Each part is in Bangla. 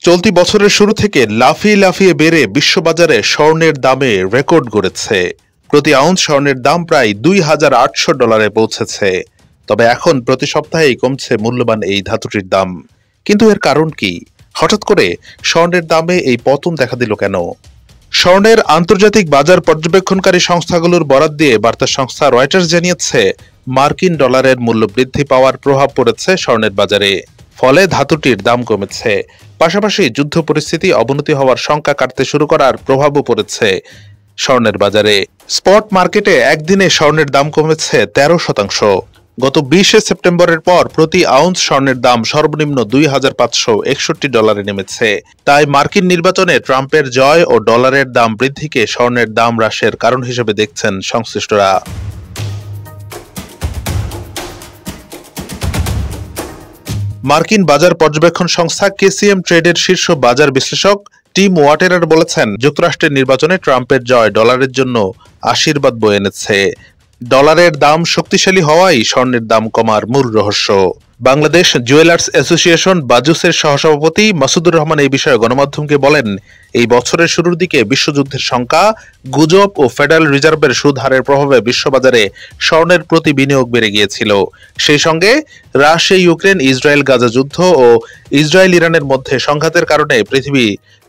চলতি বছরের শুরু থেকে লাফিয়ে লাফিয়ে বেড়ে বিশ্ববাজারে স্বর্ণের দামে রেকর্ড গড়েছে। প্রতি আউন্স স্বর্ণের দাম প্রায় $2,800 পৌঁছেছে। তবে এখন প্রতি সপ্তাহেই কমছে মূল্যবান এই ধাতুটির দাম। কিন্তু এর কারণ কি? হঠাৎ করে স্বর্ণের দামে এই পতন দেখা দিল কেন? স্বর্ণের আন্তর্জাতিক বাজার পর্যবেক্ষণকারী সংস্থাগুলোর বরাত দিয়ে বার্তা সংস্থা রয়টার্স জানিয়েছে, মার্কিন ডলারের মূল্য বৃদ্ধি পাওয়ার প্রভাব পড়েছে স্বর্ণের বাজারে। ফলে ধাতুটির দাম কমেছে। পাশাপাশি যুদ্ধ পরিস্থিতি অবনতি হওয়ার শঙ্কা কাটতে শুরু করার প্রভাবও পড়েছে স্বর্ণের বাজারে। স্পট মার্কেটে একদিনে স্বর্ণের দাম কমেছে 13%। গত 20 সেপ্টেম্বরের পর প্রতি আউন্স স্বর্ণের দাম সর্বনিম্ন $2,561 নেমেছে। তাই মার্কিন নির্বাচনে ট্রাম্পের জয় ও ডলারের দাম বৃদ্ধিকে স্বর্ণের দাম হ্রাসের কারণ হিসেবে দেখছেন সংশ্লিষ্টরা। মার্কিন বাজার পর্যবেক্ষণ সংস্থা কেসিএম ট্রেডের শীর্ষ বাজার বিশ্লেষক টিম ওয়াটেরার বলেছেন, যুক্তরাষ্ট্রের নির্বাচনে ট্রাম্পের জয় ডলারের জন্য আশীর্বাদ বয়ে এনেছে। ডলারের দাম শক্তিশালী হওয়াই স্বর্ণের দাম কমার মূল রহস্য। বাংলাদেশ জুয়েলার্স অ্যাসোসিয়েশন বাজুসের সহসভাপতি মাসুদুর রহমান এই বিষয়ে গণমাধ্যমকে বলেন, এই বছরের শুরুর দিকে বিশ্বযুদ্ধের শঙ্কা, গুজব ও ফেডারেল রিজার্ভের সুদ হারের প্রভাবে বিশ্ববাজারে স্বর্ণের প্রতি বিনিয়োগ বেড়ে গিয়েছিল। সেই সঙ্গে রাশিয়া ইউক্রেন ইসরায়েল গাজা যুদ্ধ ও ইসরায়েল ইরানের মধ্যে সংঘাতের কারণে পৃথিবী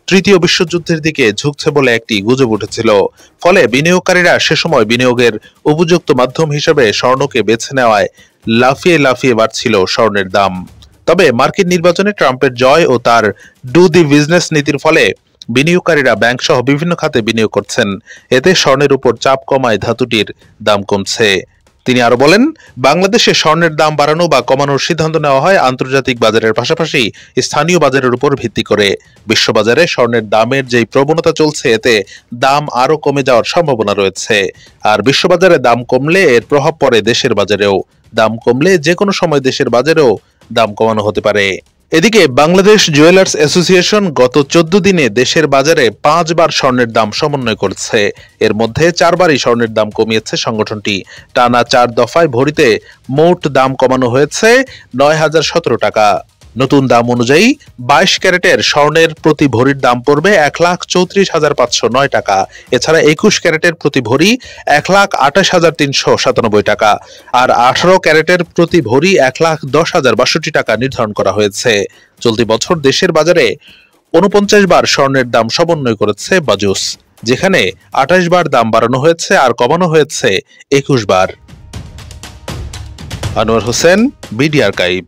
তৃতীয় বিশ্বযুদ্ধের দিকে ঝুঁকছে বলে একটি গুজব উঠেছিল। ফলে বিনিয়োগকারীরা সে সময় বিনিয়োগের উপযুক্ত মাধ্যম হিসেবে স্বর্ণকে বেছে নেওয়ায় লাফিয়ে লাফিয়ে বাড়ছিল স্বর্ণের দাম। তবে মার্কিন নির্বাচনে ট্রাম্পের জয় ও তার ডু দি বিজনেস নীতির ফলে বিনিয়োগকারীরা ব্যাংক সহ বিভিন্ন খাতে বিনিয়োগ করছেন। এতে স্বর্ণের উপর চাপ কমায় ধাতুটির দাম কমছে। তিনি আরো বলেন, বাংলাদেশে স্বর্ণের দাম বাড়ানো বা কমানোর সিদ্ধান্ত নেওয়া হয় আন্তর্জাতিক বাজারের পাশাপাশি স্থানীয় বাজারের উপর ভিত্তি করে। বিশ্ববাজারে স্বর্ণের দামের যেই প্রবণতা চলছে, এতে দাম আরো কমে যাওয়ার সম্ভাবনা রয়েছে। আর বিশ্ববাজারে দাম কমলে এর প্রভাব পড়ে দেশের বাজারেও। দাম কমলে যে কোনো সময় দেশের বাজারেও দাম কমানো হতে পারে। এদিকে বাংলাদেশ জুয়েলার্স অ্যাসোসিয়েশন গত 14 দিনে দেশের বাজারে 5 বার স্বর্ণের দাম সমন্বয় করেছে। এর মধ্যে 4 বারই স্বর্ণের দাম কমিয়েছে সংগঠনটি। টানা 4 দফায় ভরিতে মোট দাম কমানো হয়েছে 9,017 টাকা। নতুন দাম অনুযায়ী 22 ক্যারেটের স্বর্ণের প্রতি ভরির দাম পড়বে 1,34,509 টাকা। এছাড়া 21 ক্যারেটের প্রতি ভরি 1,28,397 টাকা। আর 18 ক্যারেটের প্রতি ভরি 1,10,062 টাকা নির্ধারণ করা হয়েছে। চলতি বছর দেশের বাজারে 49 বার স্বর্ণের দাম সমন্বয় করেছে বাজুস, যেখানে 28 বার দাম বাড়ানো হয়েছে আর কমানো হয়েছে 21 বার। Anwar Hossain, BD archive.